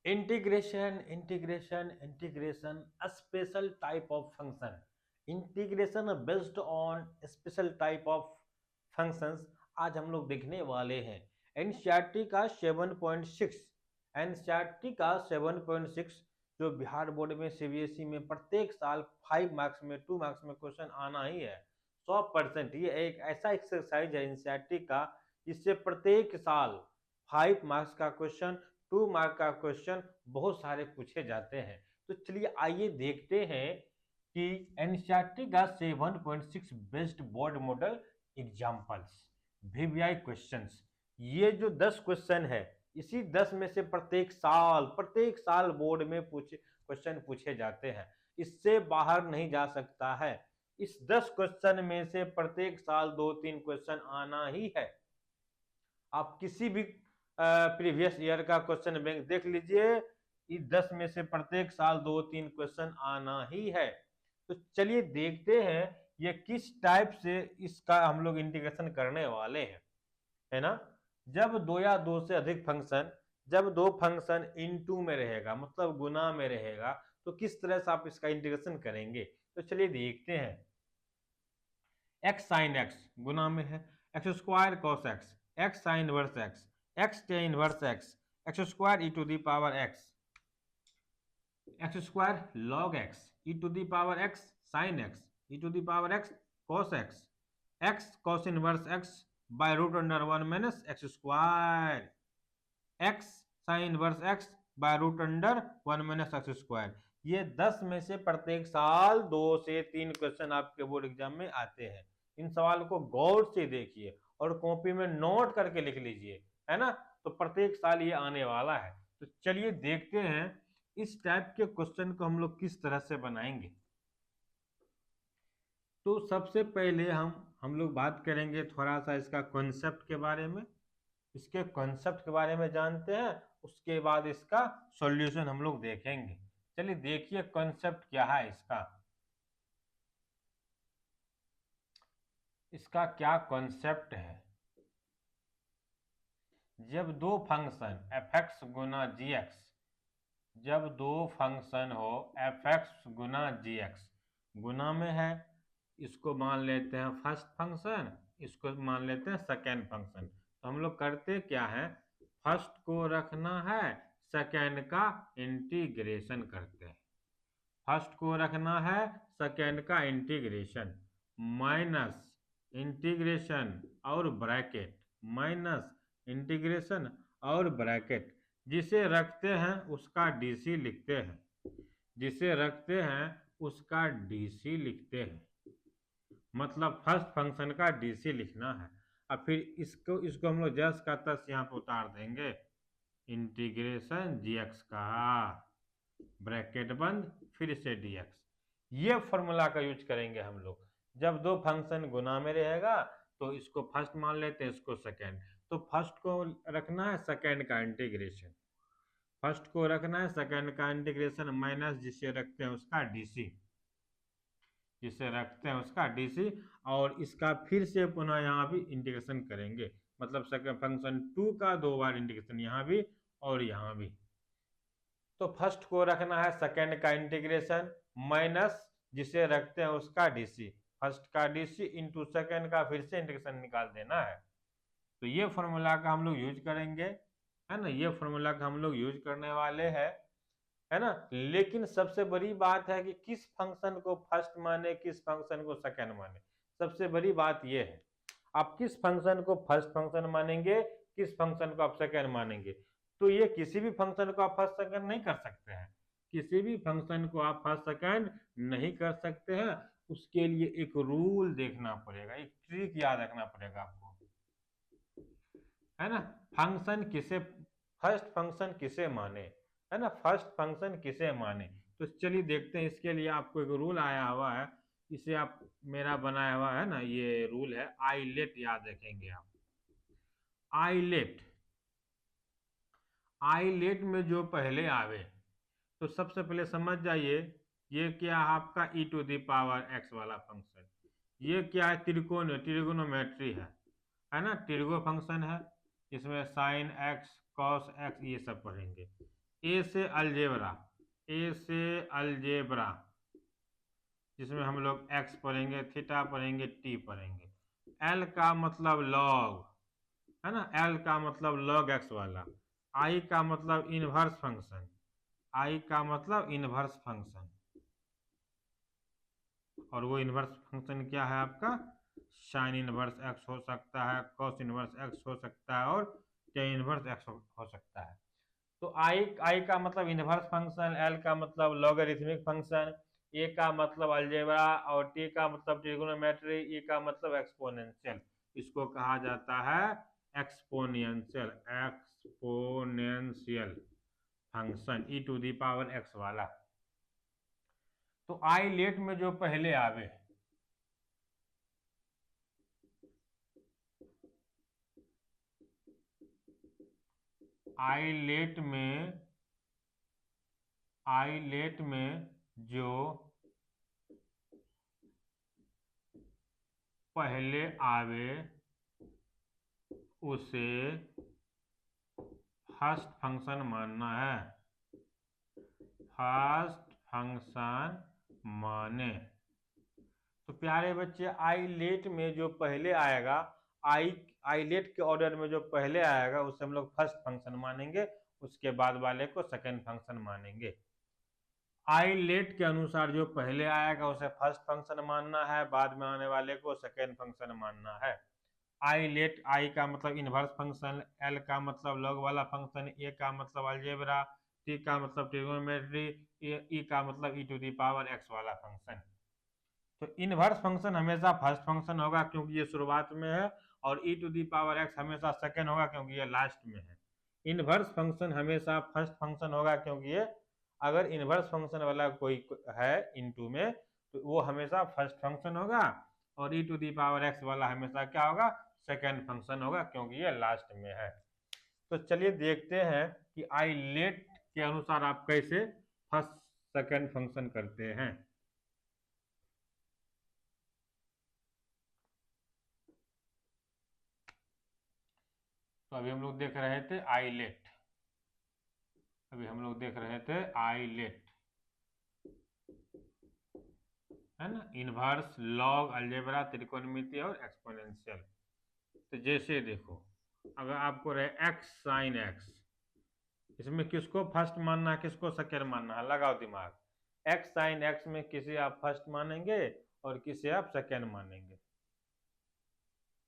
Integration integration integration a special type of function. Integration based on special type of functions आज हम लोग देखने वाले हैं। एनसीईआरटी का 7.6, एनसीईआरटी का 7.6 जो बिहार बोर्ड में सीबीएसई में प्रत्येक साल 5 मार्क्स में 2 मार्क्स में क्वेश्चन आना ही है 100%। ये एक ऐसा एक्सरसाइज है एनसीईआरटी का जिससे प्रत्येक साल 5 मार्क्स का क्वेश्चन, 2 मार्क का क्वेश्चन बहुत सारे पूछे जाते हैं। तो चलिए आइए देखते हैं कि एनसीईआरटी का 7.6 based board model examples VVI questions. ये जो 10 क्वेश्चन है, इसी 10 में से प्रत्येक साल बोर्ड में क्वेश्चन पूछे जाते हैं। इससे बाहर नहीं जा सकता है। इस 10 क्वेश्चन में से प्रत्येक साल 2-3 क्वेश्चन आना ही है। आप किसी भी प्रीवियस ईयर का क्वेश्चन बैंक देख लीजिए, इस 10 में से प्रत्येक साल 2-3 क्वेश्चन आना ही है। तो चलिए देखते हैं ये किस टाइप से इसका हम लोग इंटीग्रेशन करने वाले हैं, है ना। जब दो या दो से अधिक फंक्शन, जब दो फंक्शन इनटू में रहेगा मतलब गुना में रहेगा, तो किस तरह से आप इसका इंटीग्रेशन करेंगे। तो चलिए देखते हैं। एक्स साइन एक्स गुना में है, x square cos x, x sine inverse x, x tan inverse x, x square e to the power x, x square log x e to the power x sine x e to the power x cos x, x cos inverse x by root under 1 minus x square, x sine inverse x by root under 1 minus x square. ये 10 में से प्रत्येक साल 2 से 3 question आपके board exam में आते हैं। इन सवाल को गौर से देखिए और कॉपी में नोट करके लिख लीजिए, है ना। तो प्रत्येक साल ये आने वाला है। तो चलिए देखते हैं इस टाइप के क्वेश्चन को हम लोग किस तरह से बनाएंगे। तो सबसे पहले हम लोग बात करेंगे थोड़ा सा इसका कॉन्सेप्ट के बारे में। इसके कॉन्सेप्ट के बारे में जानते हैं, उसके बाद इसका सॉल्यूशन हम लोग देखेंगे। चलिए देखिए कॉन्सेप्ट क्या है इसका। इसका क्या कॉन्सेप्ट है। जब दो फंक्शन एफ एक्स गुना जी एक्स, जब दो फंक्शन हो एफ एक्स गुना जी एक्स गुना में है, इसको मान लेते हैं फर्स्ट फंक्शन, इसको मान लेते हैं सेकेंड फंक्शन। तो हम लोग करते क्या है, फर्स्ट को रखना है, सेकेंड का इंटीग्रेशन करते हैं। फर्स्ट को रखना है, सेकेंड का इंटीग्रेशन, माइनस इंटीग्रेशन और ब्रैकेट, माइनस इंटीग्रेशन और ब्रैकेट। जिसे रखते हैं उसका डीसी लिखते हैं, जिसे रखते हैं उसका डीसी लिखते हैं। मतलब फर्स्ट फंक्शन का डीसी लिखना है। अब फिर इसको हम लोग जस का तस यहाँ पे उतार देंगे, इंटीग्रेशन जीएक्स का ब्रैकेट बंद फिर से डीएक्स। ये फॉर्मूला का यूज करेंगे हम लोग। जब दो फंक्शन गुना में रहेगा तो इसको फर्स्ट मान लेते हैं, इसको सेकेंड। तो फर्स्ट को रखना है सेकेंड का इंटीग्रेशन, फर्स्ट को रखना है सेकेंड का इंटीग्रेशन माइनस जिसे रखते हैं उसका डीसी, जिसे रखते हैं उसका डीसी। और इसका फिर से पुनः यहाँ भी इंटीग्रेशन करेंगे, मतलब सेकेंड फंक्शन 2 का 2 बार इंटीग्रेशन यहाँ भी और यहाँ भी। तो फर्स्ट को रखना है सेकेंड का इंटीग्रेशन माइनस जिसे रखते हैं उसका डीसी, फर्स्ट का डीसी इंटू सेकेंड का फिर से इंटीग्रेशन निकाल देना है। तो ये फॉर्मूला का हम लोग यूज करेंगे, है ना। ये फॉर्मूला का हम लोग यूज करने वाले हैं, है ना। लेकिन सबसे बड़ी बात है कि किस फंक्शन को फर्स्ट माने, किस फंक्शन को सेकंड माने। सबसे बड़ी बात यह है, आप किस फंक्शन को फर्स्ट फंक्शन मानेंगे, किस फंक्शन को आप सेकंड मानेंगे। तो ये किसी भी फंक्शन को आप फर्स्ट सेकंड नहीं कर सकते हैं, किसी भी फंक्शन को आप फर्स्ट सेकंड नहीं कर सकते हैं। उसके लिए एक रूल देखना पड़ेगा, एक ट्रिक याद रखना पड़ेगा आपको, है ना। फंक्शन किसे, फर्स्ट फंक्शन किसे माने, है ना, फर्स्ट फंक्शन किसे माने। तो चलिए देखते हैं। इसके लिए आपको एक रूल आया हुआ है, इसे आप मेरा बनाया हुआ है ना, ये रूल है आईलेट, याद रखेंगे आप। आईलेट, आईलेट में जो पहले आवे, तो सबसे पहले समझ जाइए ये क्या है आपका ई टू दी पावर एक्स वाला फंक्शन। ये क्या है, त्रिगोनोमेट्री है ना, त्रिगो फंक्शन है। इसमें साइन एक्स कॉस एक्स ये सब पढ़ेंगे। ए से अलजेब्रा, ए से अलजेब्रा जिसमें हम लोग एक्स पढ़ेंगे, थीटा पढ़ेंगे, टी पढ़ेंगे। एल का मतलब लॉग, है ना, एल का मतलब लॉग एक्स वाला। आई का मतलब इनवर्स फंक्शन, आई का मतलब इनवर्स फंक्शन, और वो इनवर्स फंक्शन क्या है आपका, साइन इनवर्स एक्स हो सकता है, कॉस इनवर्स एक्स हो सकता है, और टेन इनवर्स एक्स हो सकता है। तो आई का मतलब इनवर्स फंक्शन, एल का मतलब लॉगरिथमिक फंक्शन, ए का मतलब अलजेब्रा, और टी का मतलब ट्रिगोनोमेट्री, ई का मतलब एक्सपोनेंशियल। इसको कहा जाता है exponential, exponential function, e to the power x वाला। तो आई लेट में जो पहले आवे, आइलेट में जो पहले आवे उसे फर्स्ट फंक्शन मानना है, फर्स्ट फंक्शन माने। तो प्यारे बच्चे, आई लेट में जो पहले आएगा, आई लेट के ऑर्डर में जो पहले आएगा उसे हम लोग फर्स्ट फंक्शन मानेंगे, उसके बाद वाले को सेकेंड फंक्शन मानेंगे। आई लेट के अनुसार जो पहले आएगा उसे फर्स्ट फंक्शन मानना है, बाद में आने वाले को सेकेंड फंक्शन मानना है। आई लेट, आई का मतलब इनवर्स फंक्शन, एल का मतलब लॉग वाला फंक्शन, ए का मतलब अलजेब्रा, टी का मतलब ट्रिगोनोमेट्री, ई का मतलब ई टू दी पावर एक्स वाला फंक्शन। तो इनवर्स फंक्शन हमेशा फर्स्ट फंक्शन होगा क्योंकि ये शुरुआत में है, और ई टू दी पावर एक्स हमेशा सेकेंड होगा क्योंकि ये लास्ट में है। इनवर्स फंक्शन हमेशा फर्स्ट फंक्शन होगा क्योंकि ये, अगर इनवर्स फंक्शन वाला कोई है इनटू में तो वो हमेशा फर्स्ट फंक्शन होगा, और ई टू दी पावर एक्स वाला हमेशा क्या होगा, सेकेंड फंक्शन होगा क्योंकि ये लास्ट में है। तो चलिए देखते हैं कि आई लेट के अनुसार आप कैसे फर्स्ट सेकेंड फंक्शन करते हैं। तो अभी हम लोग देख रहे थे आईलेट, अभी हम लोग देख रहे थे आईलेट, है ना, इनवर्स, लॉग, अलजेब्रा, त्रिकोणमिति और एक्सपोनेंशियल। तो जैसे देखो, अगर आपको रहे एक्स साइन एक्स, इसमें किसको फर्स्ट मानना है, किसको सेकेंड मानना है, लगाओ दिमाग। एक्स साइन एक्स में किसे आप फर्स्ट मानेंगे और किसे आप सेकेंड मानेंगे,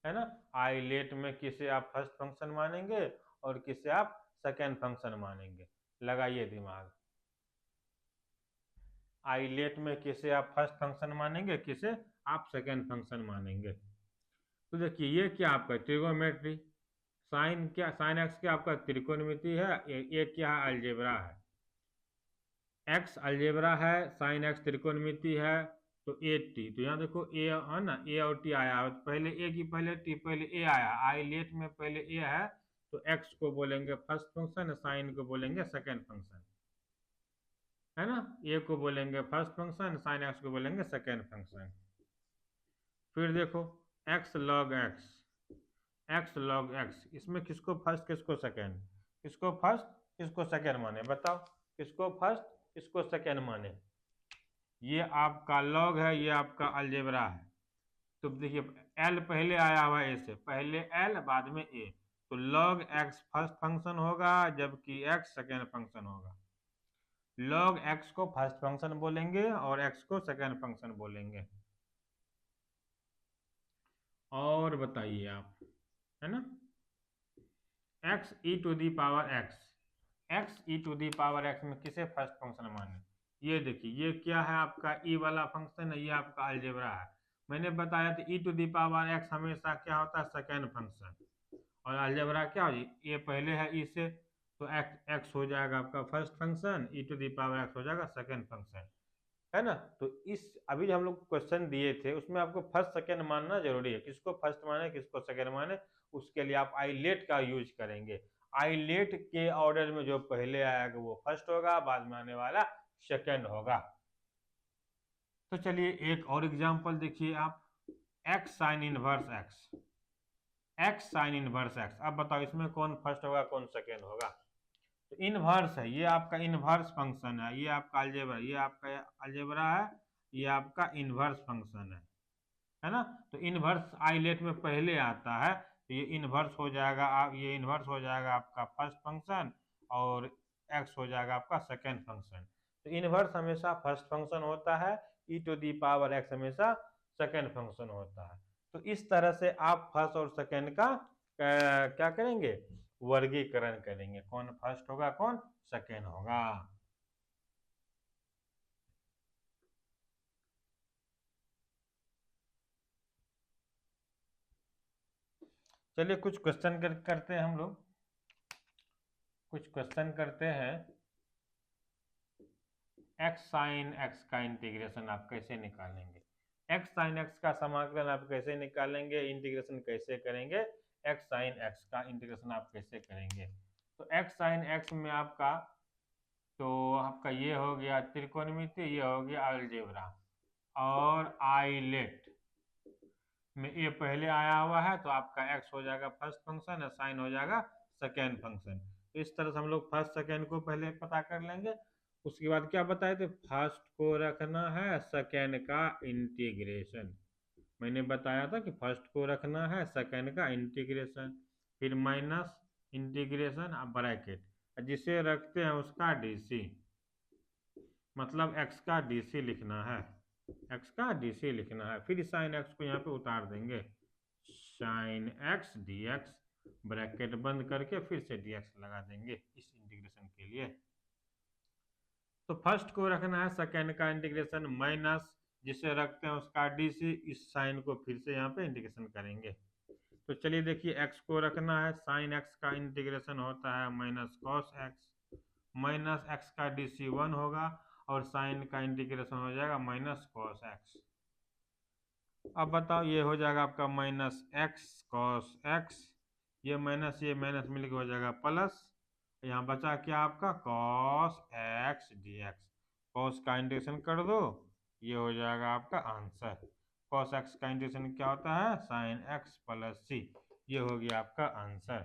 है ना। आई लेट में किसे आप फर्स्ट फंक्शन मानेंगे और किसे आप सेकेंड फंक्शन मानेंगे, लगाइए दिमाग। आई लेट में किसे आप फर्स्ट फंक्शन मानेंगे, किसे आप सेकेंड फंक्शन मानेंगे। तो देखिए ये क्या आपका ट्रिगोनोमेट्री, साइन क्या, साइन एक्स क्या आपका त्रिकोणमिति है, ये क्या है, अलजेब्रा है। एक्स अलजेब्रा है, साइन एक्स त्रिकोणमिति है, तो ए टी, तो यहाँ देखो ए है ना, ए और टी आया है, पहले ए की पहले टी, पहले ए आया, आई लेट में पहले ए है, तो एक्स को बोलेंगे फर्स्ट फंक्शन, साइन को बोलेंगे सेकेंड फंक्शन, है ना। ए को बोलेंगे फर्स्ट फंक्शन, साइन एक्स को बोलेंगे सेकेंड फंक्शन। फिर देखो x log x, x log x, इसमें किसको फर्स्ट किसको सेकेंड, किसको फर्स्ट किसको सेकेंड माने, बताओ, किसको फर्स्ट किसको सेकेंड माने। ये आपका लॉग है, ये आपका अलजेब्रा है। तो देखिए एल पहले आया हुआ ए से, पहले एल बाद में ए, तो लॉग एक्स फर्स्ट फंक्शन होगा जबकि एक्स सेकेंड फंक्शन होगा। लॉग एक्स को फर्स्ट फंक्शन बोलेंगे और एक्स को सेकेंड फंक्शन बोलेंगे। और बताइए आप, है ना, x e to the power x, x e to the power x में किसे फर्स्ट फंक्शन माने। ये देखिए ये क्या है आपका ई वाला फंक्शन है, ये आपका अलजेब्रा है। मैंने बताया था ई टू दी पावर एक्स हमेशा क्या होता है, सेकेंड फंक्शन, और अलजेब्रा क्या हो, ये पहले है ई से, तो एक्स एक्स हो जाएगा आपका first function, e to the power x हो जाएगा सेकेंड फंक्शन, है ना। तो इस अभी जो हम लोग क्वेश्चन दिए थे उसमें आपको फर्स्ट सेकेंड मानना जरूरी है, किसको फर्स्ट माने किसको सेकेंड माने, उसके लिए आप आई लेट का यूज करेंगे। आई लेट के ऑर्डर में जो पहले आएगा वो फर्स्ट होगा, बाद में आने वाला सेकेंड होगा। तो चलिए एक और एग्जांपल देखिए आप, x sine inverse x, x sine inverse x, अब बताओ इसमें कौन फर्स्ट होगा कौन सेकेंड होगा। तो इनवर्स है, ये आपका इनवर्स फंक्शन है, ये आपका अलजेब्रा, ये आपका अलजेब्रा है, ये आपका इनवर्स फंक्शन है ना। तो इनवर्स आइलेट में पहले आता है, तो ये इनवर्स हो जाएगा, आप ये इनवर्स हो जाएगा आपका फर्स्ट फंक्शन, और एक्स हो जाएगा आपका सेकेंड फंक्शन। तो इनवर्स हमेशा फर्स्ट फंक्शन होता है, ई टू दी पावर एक्स हमेशा सेकेंड फंक्शन होता है। तो इस तरह से आप फर्स्ट और सेकेंड का क्या करेंगे, वर्गीकरण करेंगे, कौन फर्स्ट होगा कौन सेकेंड होगा। चलिए कुछ क्वेश्चन करते हैं हम लोग, कुछ क्वेश्चन करते हैं। एक्स साइन एक्स का इंटीग्रेशन आप कैसे निकालेंगे, एक्स साइन एक्स का समाकलन आप कैसे निकालेंगे, इंटीग्रेशन कैसे करेंगे, एक्स साइन एक्स का इंटीग्रेशन आप कैसे करेंगे। तो एक्स साइन एक्स में आपका, तो आपका ये हो गया त्रिकोणमिति, ये हो गया अलजेब्रा, और आइलेट में ये पहले आया हुआ है, तो आपका एक्स हो जाएगा फर्स्ट फंक्शन और साइन हो जाएगा सेकेंड फंक्शन। इस तरह से हम लोग फर्स्ट सेकेंड को पहले पता कर लेंगे। उसके बाद क्या बताए थे, फर्स्ट को रखना है सेकेंड का इंटीग्रेशन, मैंने बताया था कि फर्स्ट को रखना है सेकेंड का इंटीग्रेशन, फिर माइनस इंटीग्रेशन ब्रैकेट, जिसे रखते हैं उसका डीसी, मतलब एक्स का डीसी लिखना है, एक्स का डीसी लिखना है, फिर साइन एक्स को यहाँ पे उतार देंगे, sine x D x, bracket बंद करके फिर से डी एक्स लगा देंगे इस इंटीग्रेशन के लिए। तो फर्स्ट को रखना है सेकेंड का इंटीग्रेशन माइनस, जिसे रखते हैं उसका डीसी, इस साइन को फिर से यहाँ पे इंटीग्रेशन करेंगे। तो चलिए देखिए, एक्स को रखना है, साइन एक्स का इंटीग्रेशन होता है minus cos x, minus x का डीसी 1 होगा, और साइन का इंटीग्रेशन हो जाएगा माइनस कॉस एक्स। अब बताओ, ये हो जाएगा आपका माइनस एक्स कॉस एक्स, ये माइनस मिलकर हो जाएगा प्लस, यहाँ बचा क्या आपका cos x D x, cos का इंटीग्रेशन कर दो, ये हो जाएगा आपका आंसर। कॉस एक्स का इंटीग्रेशन क्या होता है, साइन एक्स प्लस सी, ये हो गया आपका आंसर।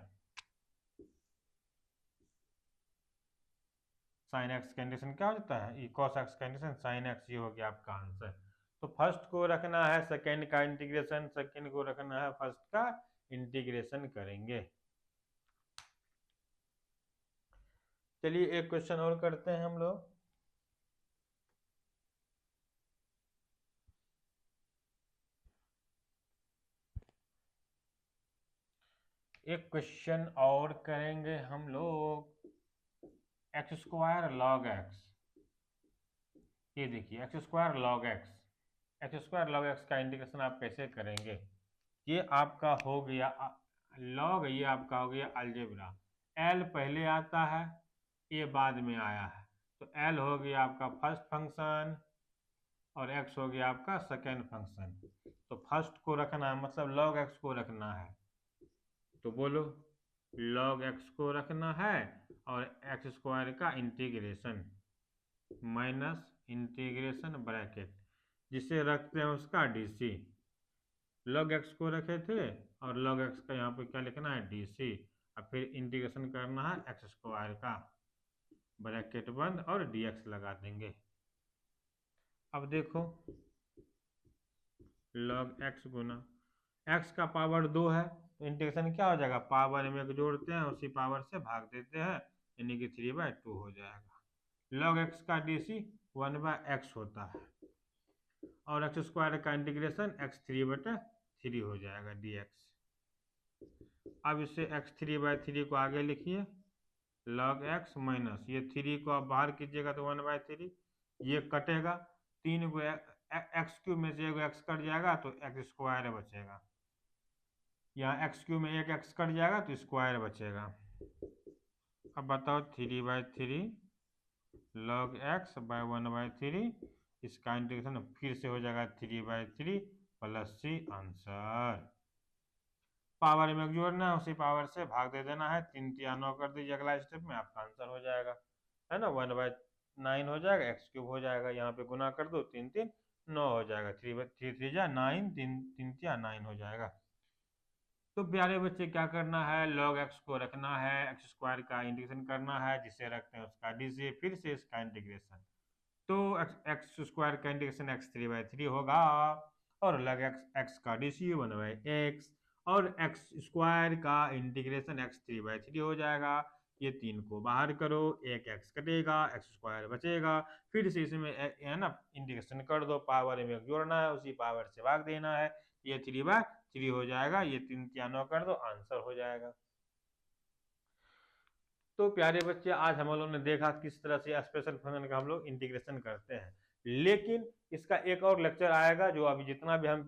साइन एक्स का इंटीग्रेशन क्या होता है, ई कॉस एक्स का इंटीग्रेशन साइन एक्स, ये हो गया आपका आंसर। तो फर्स्ट को रखना है सेकेंड का इंटीग्रेशन, सेकेंड को रखना है फर्स्ट का इंटीग्रेशन करेंगे। चलिए एक क्वेश्चन और करते हैं हम लोग। एक क्वेश्चन और करेंगे हम लोग, एक्स स्क्वायर लॉग एक्स, ये देखिए x square log x, x square log x का इंटीग्रेशन आप कैसे करेंगे। ये आपका हो गया लॉग, ये आपका हो गया अलजेब्रा, एल पहले आता है, ये बाद में आया है, तो एल हो गया आपका फर्स्ट फंक्शन, और एक्स हो गया आपका सेकेंड फंक्शन। तो फर्स्ट को रखना है, मतलब लॉग एक्स को रखना है, तो बोलो लॉग एक्स को रखना है, और एक्स स्क्वायर का इंटीग्रेशन माइनस इंटीग्रेशन ब्रैकेट, जिसे रखते हैं उसका डीसी, लॉग एक्स को रखे थे, और लॉग एक्स का यहाँ पे क्या लिखना है डीसी, और फिर इंटीग्रेशन करना है एक्स स्क्वायर का, ब्रैकेट बंद और डीएक्स लगा देंगे। अब देखो, लॉग एक्स गुना एक्स का पावर 2 है, तो इंटीग्रेशन क्या हो जाएगा, पावर में जोड़ते हैं उसी पावर से भाग देते हैं, यानी कि 3/2 हो जाएगा। लॉग एक्स का डीसी 1/x होता है, और एक्स स्क्वायर का इंटीग्रेशन x3/3 हो जाएगा dx। अब इसे x3/3 को आगे लिखिए, log x माइनस ये 3 को आप बाहर कीजिएगा तो 1/3, ये कटेगा, 3 को x³ में से एक x कट जाएगा तो एक्स स्क्वायर बचेगा, यहाँ x³ में एक x कट जाएगा तो स्क्वायर बचेगा। अब बताओ 3/3 log x बाय 1/3, इसका इंटीग्रेशन फिर से हो जाएगा 3/3 प्लस सी, आंसर। पावर में जोड़ना है, उसी पावर से भाग दे देना है, 3×3=9 कर दीजिए, अगला स्टेप में आपका आंसर हो जाएगा, है ना, 1/9 हो जाएगा, x³ हो जाएगा, यहाँ पे गुना कर दो, 3×3=9 हो जाएगा, 3×3=9, 3×3=9 हो जाएगा। तो प्यारे बच्चे क्या करना है, log x को रखना है, एक्स स्क्वायर का इंटीग्रेशन करना है, जिसे रखते हैं उसका डीसी, फिर से इसका इंटीग्रेशन। तो एक्स स्क्वायर का इंटीग्रेशन x3/3 होगा, और log x का डीसी 1/x, और एक्स स्क्वायर का इंटीग्रेशन x3/3 हो जाएगा। ये 3 को बाहर करो, एक x कटेगा, एक्स स्क्वायर बचेगा, फिर से इसमें है ना इंटीग्रेशन कर दो, पावर में जोड़ना है, उसी पावर से भाग देना है, ये 3/3 हो जाएगा, ये 3 क्या 9 कर दो, आंसर हो जाएगा। तो प्यारे बच्चे, आज हम लोगों ने देखा किस तरह से स्पेशल फंक्शन का हम लोग इंटीग्रेशन करते हैं, लेकिन इसका एक और लेक्चर आएगा, जो अभी जितना भी हम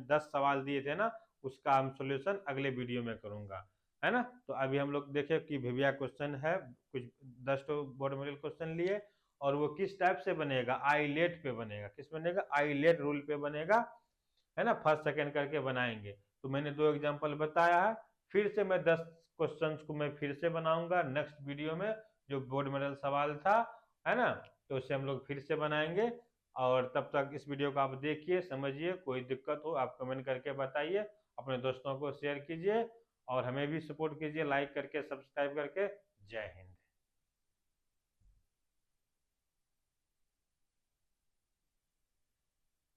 10 सवाल दिए थे ना, उसका हम सॉल्यूशन अगले वीडियो में करूंगा, है ना। तो अभी हम लोग देखें कि भैया क्वेश्चन है, कुछ 10 तो बोर्ड मॉडल क्वेश्चन लिए, और वो किस टाइप से बनेगा, आईलेट पे बनेगा, किस बनेगा, आईलेट रूल पे बनेगा, है ना, फर्स्ट सेकेंड करके बनाएंगे। तो मैंने 2 एग्जाम्पल बताया है, फिर से मैं 10 क्वेश्चंस को मैं फिर से बनाऊंगा नेक्स्ट वीडियो में, जो बोर्ड मॉडल सवाल था, है ना, तो उससे हम लोग फिर से बनाएंगे। और तब तक इस वीडियो को आप देखिए, समझिए, कोई दिक्कत हो आप कमेंट करके बताइए, अपने दोस्तों को शेयर कीजिए, और हमें भी सपोर्ट कीजिए लाइक करके, सब्सक्राइब करके। जय हिंद।